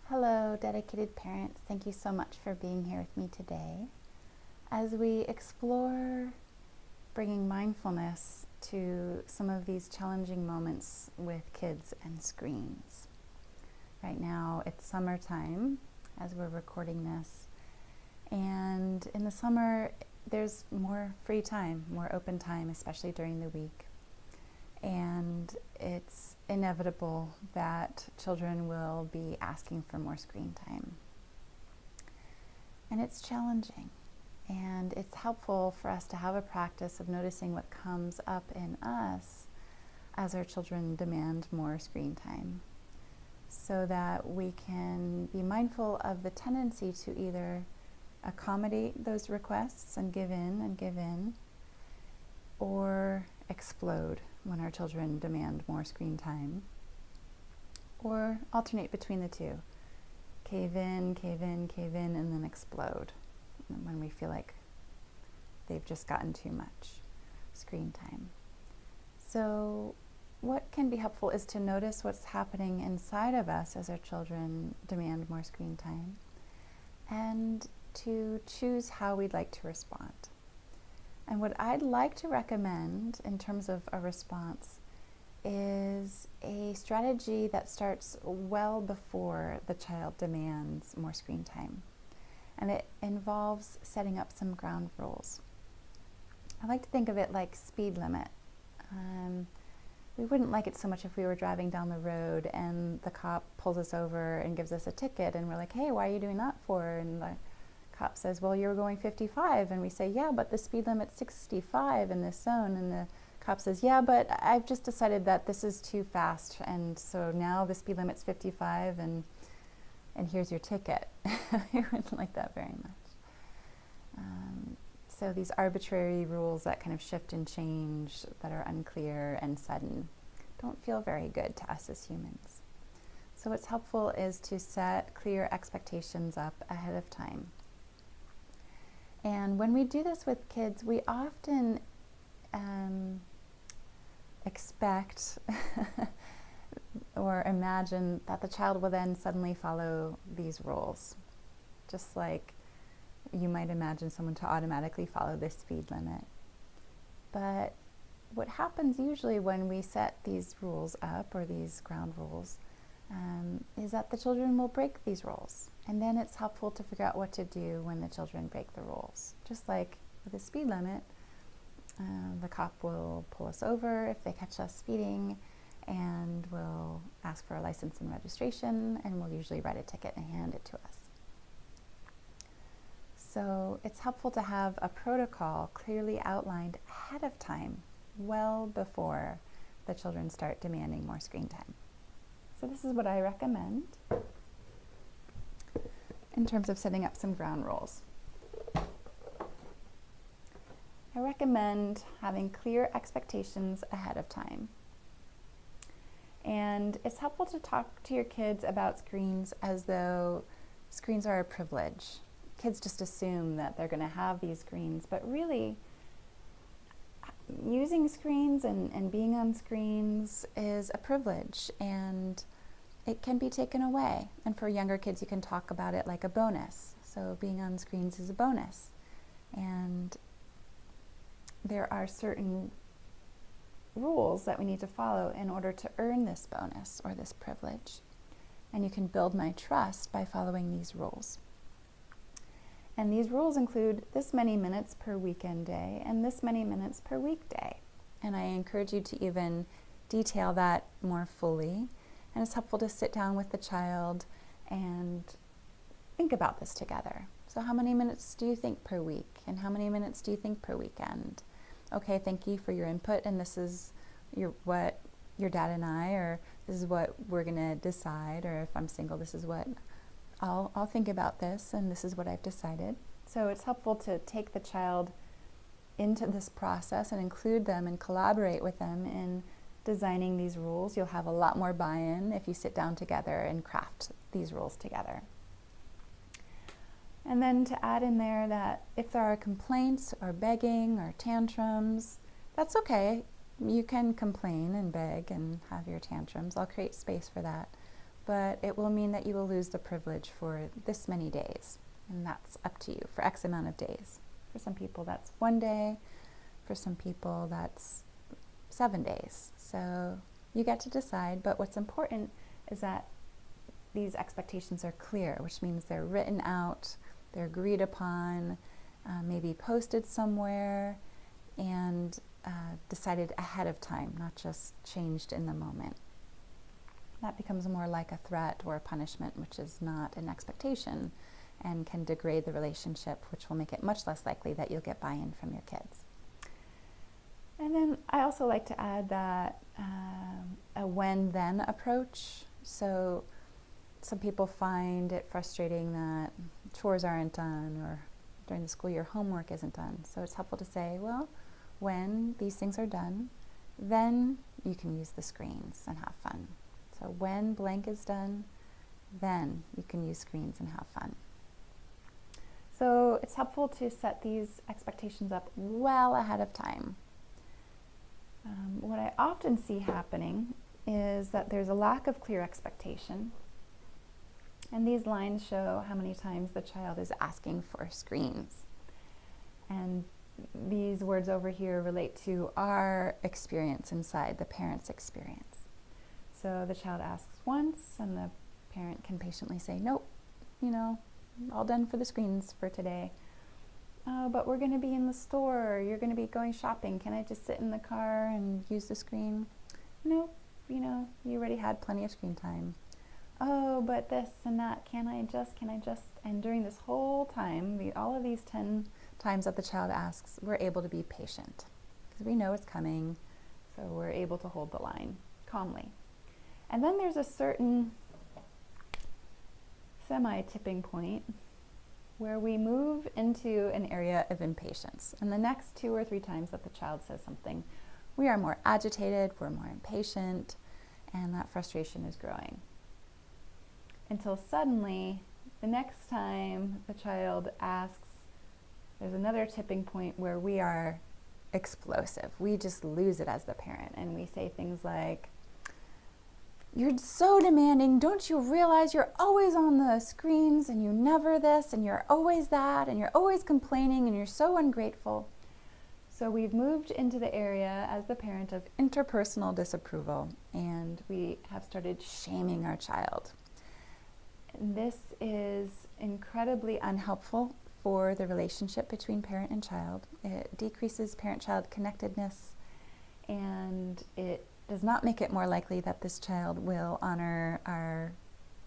Hello, dedicated parents. Thank you so much for being here with me today as we explore bringing mindfulness to some of these challenging moments with kids and screens. Right now, it's summertime as we're recording this, and in the summer, there's more free time, more open time, especially during the week. And it's inevitable that children will be asking for more screen time. And it's challenging. And it's helpful for us to have a practice of noticing what comes up in us as our children demand more screen time, so that we can be mindful of the tendency to either accommodate those requests and give in, or explode when our children demand more screen time, or alternate between the two. Cave in, and then explode when we feel like they've just gotten too much screen time. So what can be helpful is to notice what's happening inside of us as our children demand more screen time, and to choose how we'd like to respond. And what I'd like to recommend in terms of a response is a strategy that starts well before the child demands more screen time. And it involves setting up some ground rules. I like to think of it like speed limit. We wouldn't like it so much if we were driving down the road and the cop pulls us over and gives us a ticket, and we're like, hey, why are you doing that for? And the cop says, well, you're going 55, and we say, yeah, but the speed limit's 65 in this zone, and the cop says, yeah, but I've just decided that this is too fast, and so now the speed limit's 55, and here's your ticket. We wouldn't like that very much. So these arbitrary rules that kind of shift and change, that are unclear and sudden, don't feel very good to us as humans. So what's helpful is to set clear expectations up ahead of time. And when we do this with kids, we often expect or imagine that the child will then suddenly follow these rules. Just like you might imagine someone to automatically follow this speed limit. But what happens usually when we set these rules up, or these ground rules, is that the children will break these rules. And then it's helpful to figure out what to do when the children break the rules. Just like with the speed limit, the cop will pull us over if they catch us speeding, and will ask for a license and registration, and will usually write a ticket and hand it to us. So it's helpful to have a protocol clearly outlined ahead of time, well before the children start demanding more screen time. So this is what I recommend in terms of setting up some ground rules. I recommend having clear expectations ahead of time. And it's helpful to talk to your kids about screens as though screens are a privilege. Kids just assume that they're going to have these screens, but really, using screens and being on screens is a privilege, and it can be taken away. And for younger kids, you can talk about it like a bonus. So being on screens is a bonus. And there are certain rules that we need to follow in order to earn this bonus or this privilege. And you can build my trust by following these rules. And these rules include this many minutes per weekend day and this many minutes per weekday. And I encourage you to even detail that more fully. And it's helpful to sit down with the child and think about this together. So how many minutes do you think per week? And how many minutes do you think per weekend? Okay, thank you for your input, and this is what your dad and I, or this is what we're gonna decide, or if I'm single, this is what I'll think about this, and this is what I've decided. So it's helpful to take the child into this process and include them and collaborate with them in designing these rules. You'll have a lot more buy-in if you sit down together and craft these rules together. And then to add in there that if there are complaints or begging or tantrums, that's okay. You can complain and beg and have your tantrums. I'll create space for that. but it will mean that you will lose the privilege for this many days. And that's up to you for X amount of days. For some people, that's 1 day. For some people, that's 7 days. So you get to decide, but what's important is that these expectations are clear, which means they're written out, they're agreed upon, maybe posted somewhere, and decided ahead of time, not just changed in the moment. That becomes more like a threat or a punishment, which is not an expectation and can degrade the relationship, which will make it much less likely that you'll get buy-in from your kids. And then I also like to add that a when-then approach. So some people find it frustrating that chores aren't done, or during the school year homework isn't done. So it's helpful to say, well, when these things are done, then you can use the screens and have fun. So when blank is done, then you can use screens and have fun. So it's helpful to set these expectations up well ahead of time. What I often see happening is that there's a lack of clear expectation. And these lines show how many times the child is asking for screens. And these words over here relate to our experience inside, the parent's experience. So the child asks once, and the parent can patiently say, nope, all done for the screens for today. Oh, but we're going to be in the store. You're going to be going shopping. Can I just sit in the car and use the screen? Nope, you already had plenty of screen time. Oh, but this and that, can I just? And during this whole time, all of these 10 times that the child asks, we're able to be patient because we know it's coming, so we're able to hold the line calmly. And then there's a certain semi-tipping point where we move into an area of impatience. And the next 2 or 3 times that the child says something, we are more agitated, we're more impatient, and that frustration is growing. Until suddenly, the next time the child asks, there's another tipping point where we are explosive. We just lose it as the parent, and we say things like, you're so demanding, don't you realize you're always on the screens and you never this and you're always that and you're always complaining and you're so ungrateful. So we've moved into the area as the parent of interpersonal disapproval, and we have started shaming our child. This is incredibly unhelpful for the relationship between parent and child. It decreases parent-child connectedness, and it does not make it more likely that this child will honor our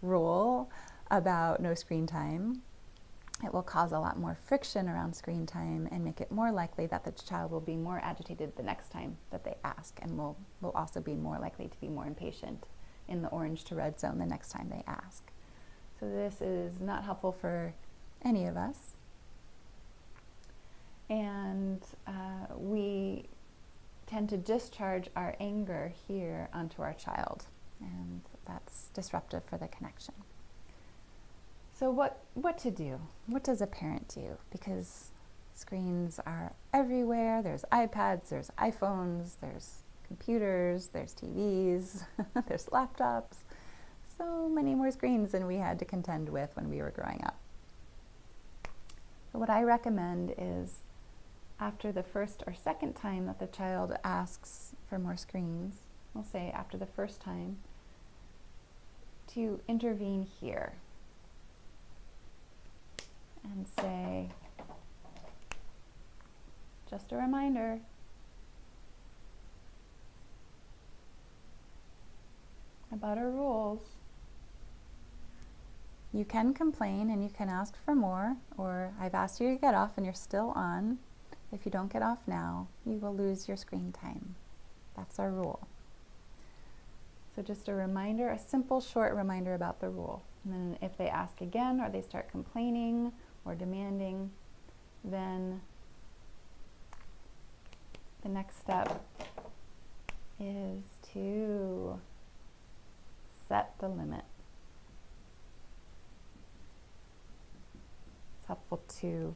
rule about no screen time. It will cause a lot more friction around screen time and make it more likely that the child will be more agitated the next time that they ask, and will also be more likely to be more impatient in the orange to red zone the next time they ask. So this is not helpful for any of us. And we tend to discharge our anger here onto our child, and that's disruptive for the connection. So what to do? What does a parent do? Because screens are everywhere. There's iPads, there's iPhones, there's computers, there's TVs, there's laptops. So many more screens than we had to contend with when we were growing up. So what I recommend is, after the first or second time that the child asks for more screens, we'll say after the first time, to intervene here and say, just a reminder, about our rules. You can complain and you can ask for more, or I've asked you to get off and you're still on. If you don't get off now, you will lose your screen time. That's our rule. So just a reminder, a simple, short reminder about the rule. And then if they ask again or they start complaining or demanding, then the next step is to set the limit. It's helpful to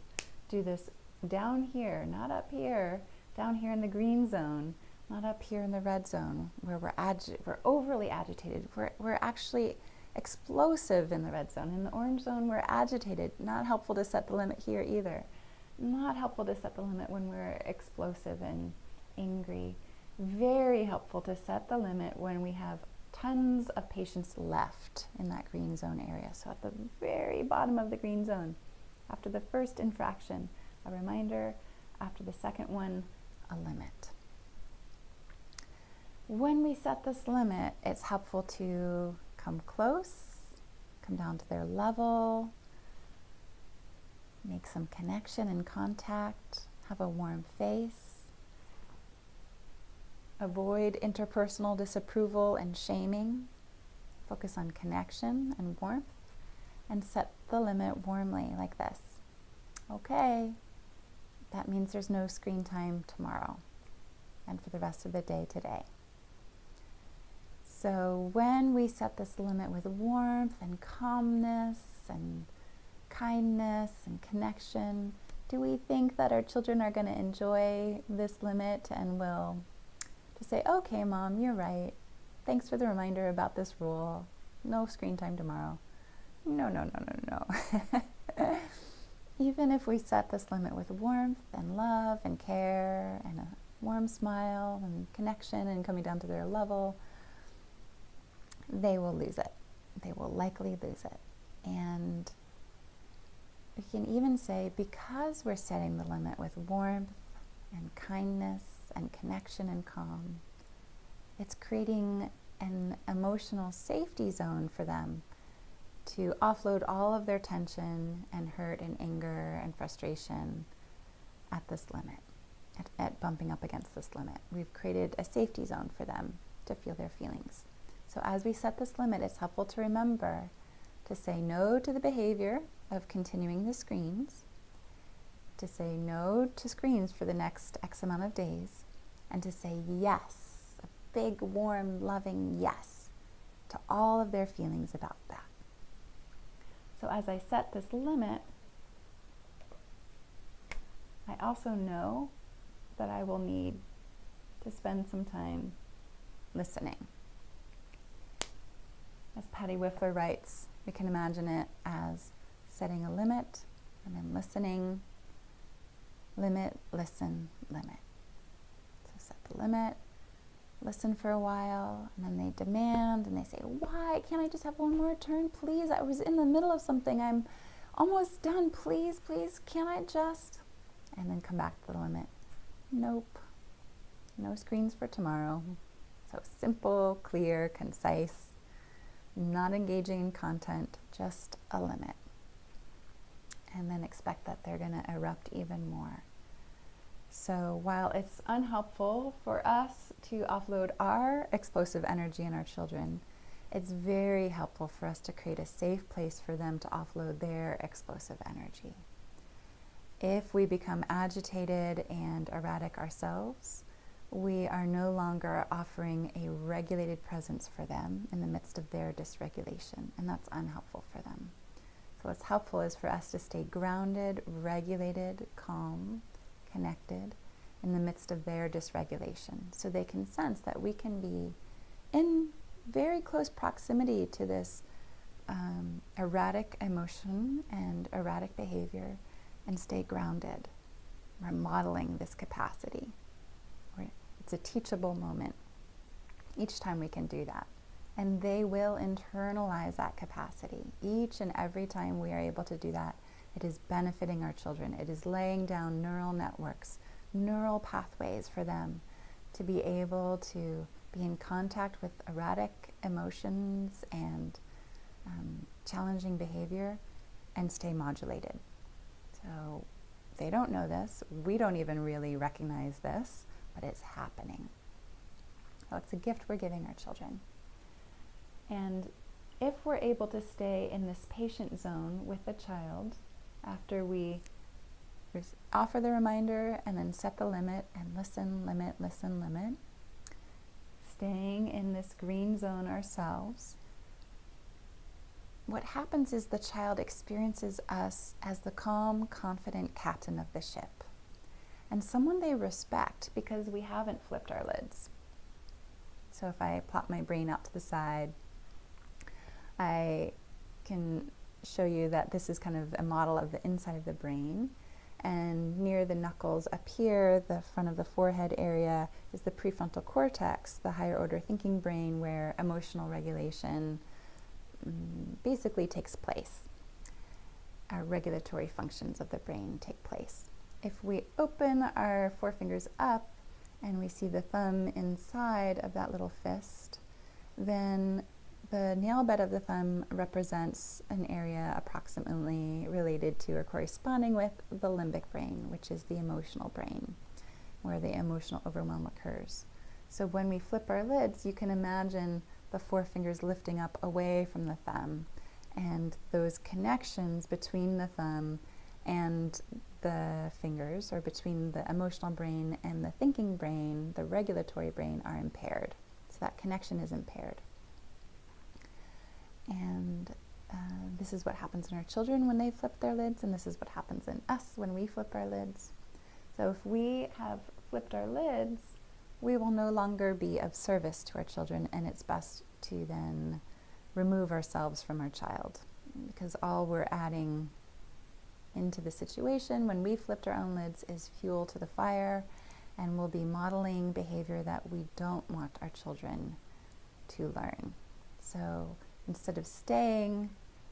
do this down here, not up here, down here in the green zone, not up here in the red zone where we're overly agitated. We're actually explosive in the red zone. In the orange zone, we're agitated. Not helpful to set the limit here either. Not helpful to set the limit when we're explosive and angry. Very helpful to set the limit when we have tons of patience left in that green zone area. So at the very bottom of the green zone, after the first infraction, a reminder. After the second one, a limit. When we set this limit, it's helpful to come close, come down to their level, make some connection and contact, have a warm face, avoid interpersonal disapproval and shaming, focus on connection and warmth, and set the limit warmly like this. Okay, that means there's no screen time tomorrow and for the rest of the day today. So when we set this limit with warmth and calmness and kindness and connection, do we think that our children are going to enjoy this limit and will just say, okay, Mom, you're right. Thanks for the reminder about this rule. No screen time tomorrow. No, no, no, no, no. Even if we set this limit with warmth and love and care and a warm smile and connection and coming down to their level, they will lose it. They will likely lose it. And we can even say, because we're setting the limit with warmth and kindness and connection and calm, it's creating an emotional safety zone for them to offload all of their tension and hurt and anger and frustration at this limit, at bumping up against this limit. We've created a safety zone for them to feel their feelings. So as we set this limit, it's helpful to remember to say no to the behavior of continuing the screens, to say no to screens for the next X amount of days, and to say yes, a big, warm, loving yes to all of their feelings about that. So as I set this limit, I also know that I will need to spend some time listening. As Patty Whiffler writes, we can imagine it as setting a limit and then listening, limit, listen, limit. So set the limit, listen for a while, and then they demand and they say, why can't I just have one more turn, please? I was in the middle of something. I'm almost done. Please, please, can't I just? And then come back to the limit. Nope. No screens for tomorrow. So simple, clear, concise, not engaging in content, just a limit. And then expect that they're going to erupt even more. So while it's unhelpful for us to offload our explosive energy in our children, it's very helpful for us to create a safe place for them to offload their explosive energy. If we become agitated and erratic ourselves, we are no longer offering a regulated presence for them in the midst of their dysregulation, and that's unhelpful for them. So what's helpful is for us to stay grounded, regulated, calm, connected in the midst of their dysregulation, so they can sense that we can be in very close proximity to this erratic emotion and erratic behavior and stay grounded. We're modeling this capacity. It's a teachable moment each time we can do that. And they will internalize that capacity. Each and every time we are able to do that, it is benefiting our children. It is laying down neural networks, neural pathways for them to be able to be in contact with erratic emotions and challenging behavior and stay modulated. So they don't know this. We don't even really recognize this, but it's happening. So it's a gift we're giving our children. And if we're able to stay in this patient zone with the child after we offer the reminder and then set the limit and listen, limit, listen, limit, staying in this green zone ourselves, what happens is the child experiences us as the calm, confident captain of the ship, and someone they respect because we haven't flipped our lids. So if I plop my brain out to the side, I can show you that this is kind of a model of the inside of the brain. And near the knuckles up here, the front of the forehead area, is the prefrontal cortex, the higher order thinking brain where emotional regulation basically takes place. Our regulatory functions of the brain take place. If we open our forefingers up and we see the thumb inside of that little fist, then the nail bed of the thumb represents an area approximately related to or corresponding with the limbic brain, which is the emotional brain, where the emotional overwhelm occurs. So when we flip our lids, you can imagine the forefingers lifting up away from the thumb, and those connections between the thumb and the fingers, or between the emotional brain and the thinking brain, the regulatory brain, are impaired. So that connection is impaired. And this is what happens in our children when they flip their lids, and this is what happens in us when we flip our lids. So if we have flipped our lids, we will no longer be of service to our children, and it's best to then remove ourselves from our child, because all we're adding into the situation when we flipped our own lids is fuel to the fire, and we'll be modeling behavior that we don't want our children to learn. So instead of staying,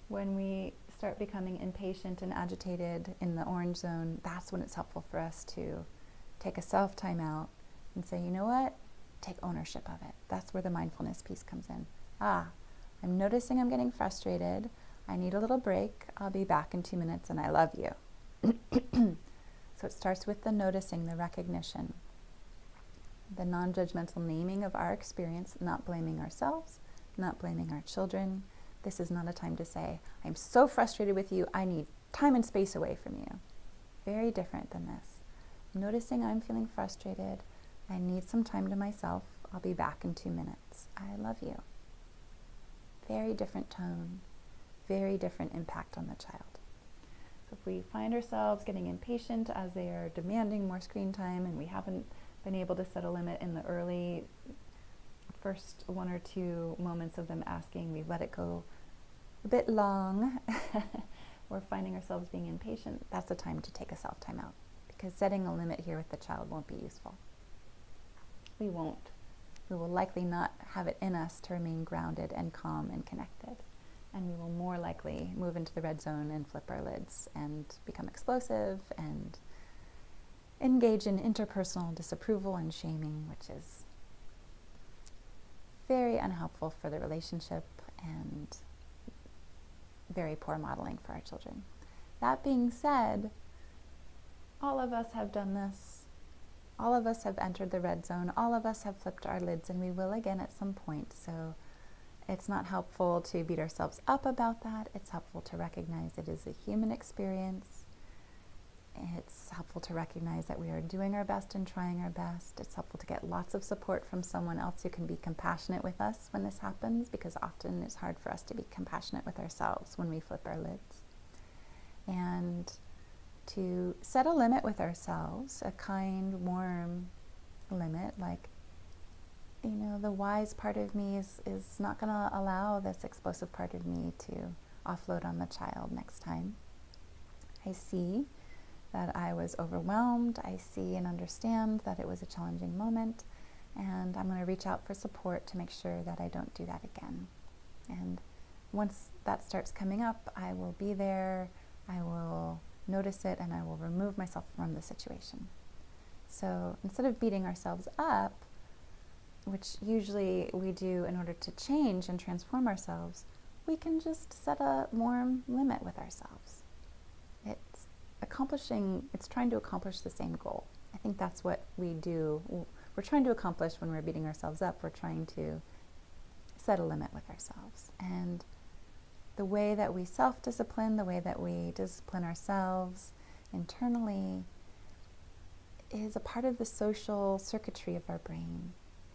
when we start becoming impatient and agitated in the orange zone, that's when it's helpful for us to take a self time out and say, you know what? Take ownership of it. That's where the mindfulness piece comes in. I'm noticing I'm getting frustrated. I need a little break. I'll be back in 2 minutes, and I love you. So it starts with the noticing, the recognition, the non-judgmental naming of our experience, not blaming ourselves, not blaming our children. This is not a time to say, I'm so frustrated with you, I need time and space away from you. Very different than this. Noticing I'm feeling frustrated, I need some time to myself, I'll be back in 2 minutes. I love you. Very different tone, very different impact on the child. So if we find ourselves getting impatient as they are demanding more screen time and we haven't been able to set a limit in the early first 1 or 2 moments of them asking, we let it go a bit long, we're finding ourselves being impatient, that's a time to take a self time out, because setting a limit here with the child won't be useful. We will likely not have it in us to remain grounded and calm and connected, and we will more likely move into the red zone and flip our lids and become explosive and engage in interpersonal disapproval and shaming, which is very unhelpful for the relationship and very poor modeling for our children. That being said, all of us have done this. All of us have entered the red zone. All of us have flipped our lids, and we will again at some point. So it's not helpful to beat ourselves up about that. It's helpful to recognize it is a human experience. It's helpful to recognize that we are doing our best and trying our best. It's helpful to get lots of support from someone else who can be compassionate with us when this happens, because often it's hard for us to be compassionate with ourselves when we flip our lids. And to set a limit with ourselves, a kind, warm limit, like, the wise part of me is not going to allow this explosive part of me to offload on the child next time. I see that I was overwhelmed. I see and understand that it was a challenging moment, and I'm going to reach out for support to make sure that I don't do that again. And once that starts coming up, I will be there, I will notice it, and I will remove myself from the situation. So instead of beating ourselves up, which usually we do in order to change and transform ourselves, we can just set a warm limit with ourselves. It's trying to accomplish the same goal. I think that's what we do. We're trying to accomplish when we're beating ourselves up. We're trying to set a limit with ourselves. And the way that we self-discipline, the way that we discipline ourselves internally is a part of the social circuitry of our brain.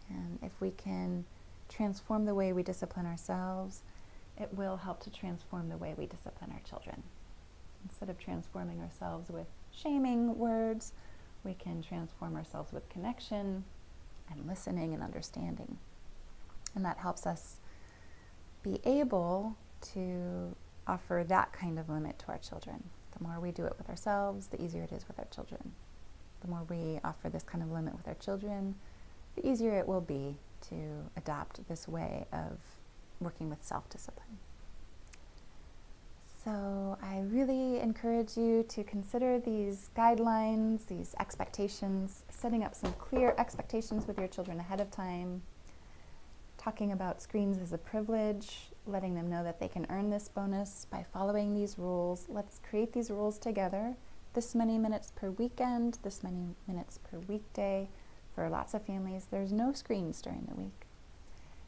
And if we can transform the way we discipline ourselves, it will help to transform the way we discipline our children. Instead of transforming ourselves with shaming words, we can transform ourselves with connection and listening and understanding. And that helps us be able to offer that kind of limit to our children. The more we do it with ourselves, the easier it is with our children. The more we offer this kind of limit with our children, the easier it will be to adopt this way of working with self-discipline. So I really encourage you to consider these guidelines, these expectations, setting up some clear expectations with your children ahead of time, talking about screens as a privilege, letting them know that they can earn this bonus by following these rules. Let's create these rules together. This many minutes per weekend, this many minutes per weekday. For lots of families, there's no screens during the week.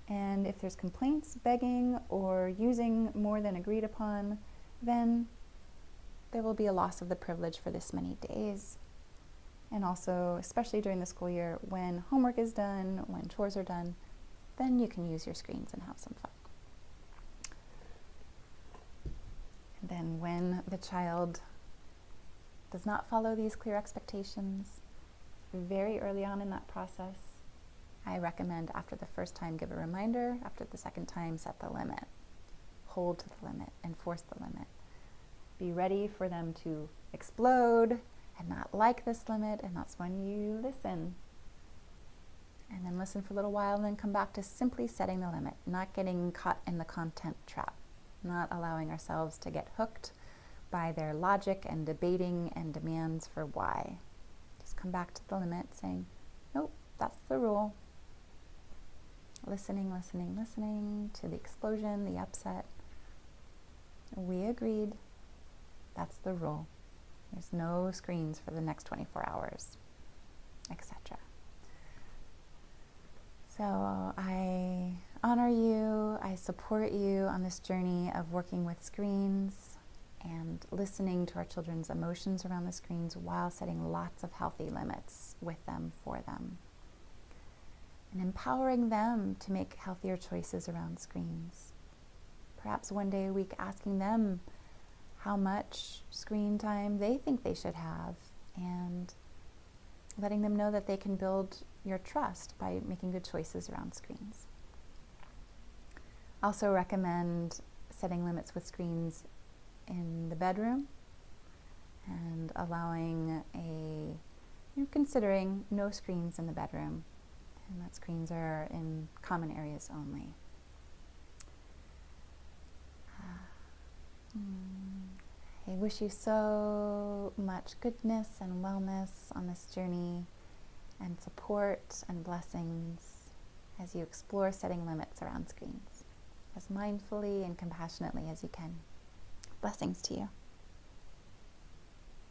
And if there's complaints, begging, or using more than agreed upon, then there will be a loss of the privilege for this many days. And also, especially during the school year, when homework is done, when chores are done, then you can use your screens and have some fun. And then when the child does not follow these clear expectations, very early on in that process, I recommend after the first time, give a reminder. After the second time, set the limit. Hold to the limit, enforce the limit. Be ready for them to explode and not like this limit, and that's when you listen. And then listen for a little while and then come back to simply setting the limit, not getting caught in the content trap, not allowing ourselves to get hooked by their logic and debating and demands for why. Just come back to the limit saying, nope, that's the rule. Listening, listening, listening to the explosion, the upset. We agreed. That's the rule. There's no screens for the next 24 hours, etc. So I honor you, I support you on this journey of working with screens and listening to our children's emotions around the screens while setting lots of healthy limits with them, for them. And empowering them to make healthier choices around screens. Perhaps one day a week asking them how much screen time they think they should have, and letting them know that they can build your trust by making good choices around screens. Also recommend setting limits with screens in the bedroom and considering no screens in the bedroom, and that screens are in common areas only. I wish you so much goodness and wellness on this journey, and support and blessings as you explore setting limits around screens as mindfully and compassionately as you can. Blessings to you.